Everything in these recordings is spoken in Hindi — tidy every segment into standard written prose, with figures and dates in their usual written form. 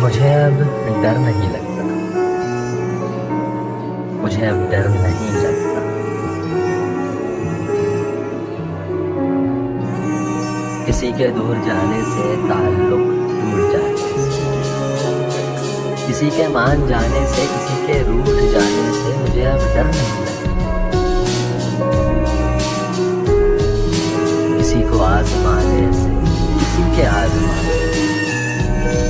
मुझे अब डर नहीं लगता, मुझे अब डर नहीं लगता। किसी के दूर जाने से, ताल्लुक टूट जाने से, किसी के मान जाने से, किसी के रूठ जाने से मुझे अब डर नहीं लगता। किसी को आजमाने से, किसी के आजमाने से,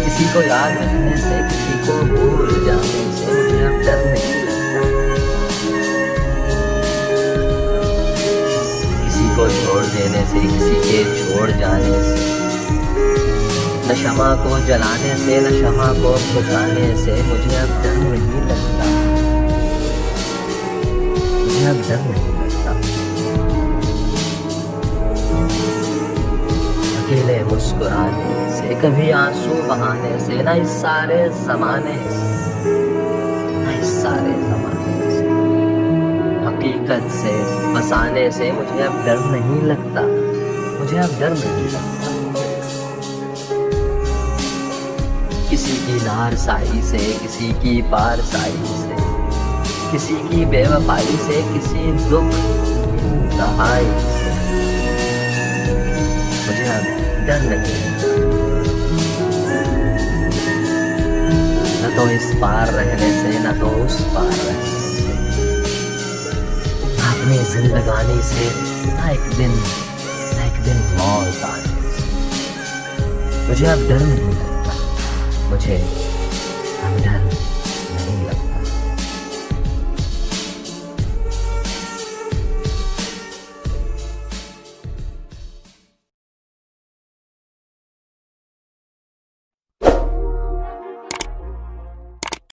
किसी को याद रखने से, किसी को भूल जाने से मुझे अब डर नहीं लगता। किसी को छोड़ देने से, किसी के छोड़ जाने से, न शमा को जलाने से, न शमा को बुझाने से मुझे अब डर नहीं लगता, मुझे अब डर नहीं लगता। अकेले मुस्कुराने से, कभी आंसू बहाने से, न इस सारे जमाने से, न इस सारे जमाने से, हकीकत से बसाने से मुझे अब डर नहीं लगता, मुझे अब डर नहीं लगता। किसी की नार साई से, किसी की पार साई से, किसी की बेवफाई से, किसी दुख दहाई से मुझे अब डर नहीं लगता। न तो इस पार रहने से, न तो उस पार रहने से, अपनी जिंदगानी से, ना एक दिन मौत आने से मुझे अब डर नहीं लगता, मुझे अब डर